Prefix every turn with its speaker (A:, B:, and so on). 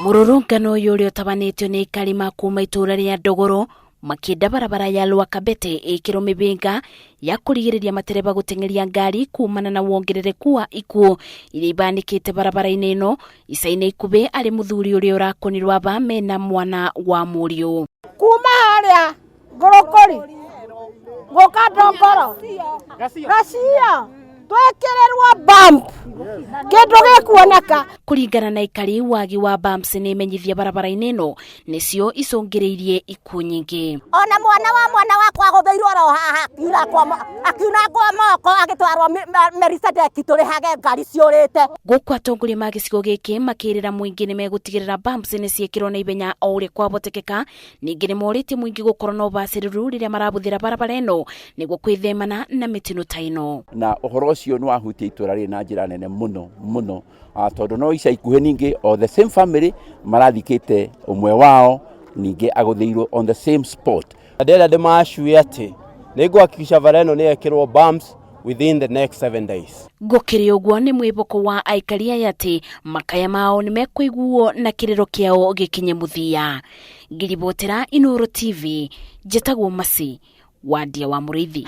A: Mururungano yule utabanitio ni aikari kuuma itura ria Ndongoro makienda barabara ya Kabete ikirwo mihinga ya kurigiriria matereba gutengeria ngari kuumana na wongerereku wa ikuũ iria ibanikite barabara-ini ino ica-ini ikubi ari muthuri uria urakonirwo aba mena mwana wa muriu
B: kuuma haria ngorokori guka Ndongoro gacia ikirwo bump kindu gikuoneka
A: kuringana na aikari wagi wa bumps ni menyithia barabara-ini ino nicio icungiriirie ikuũ nyingi.
B: Ona mwana wakwa guthairwo ro haha akiuna kwa moko agitwarwo Mercedes turihage ngari ciurite.
A: Guku atongoria ma gicigo giki makirira muingi ni megutigirira bumps ni ciekirwo na ibenya o uria kwabotekeka. Ningi ni moritie muingi gukorwo na ubaciriru riria marabuthira barabara ino niguo kwithemana na mitino ta ino.
C: Na uhoro ucio ni wahutia itura ri na njira nene muno tondu no ica ikuhe ningi o the same family marathikite umwe wao ningi aguthiirwo on the same spot.
D: Ndera de mashu ati niguhakikisha bareno ni ekirwo bumps within the next 7 days.
A: Gukiri uguo ni mwiboko wa aikari aya ati makaya mao ni mekuiguo na kiriro kiao gikinye muthia. Ngiribotera Inoro TV, jetagwo Masi, wadia wa Murithi.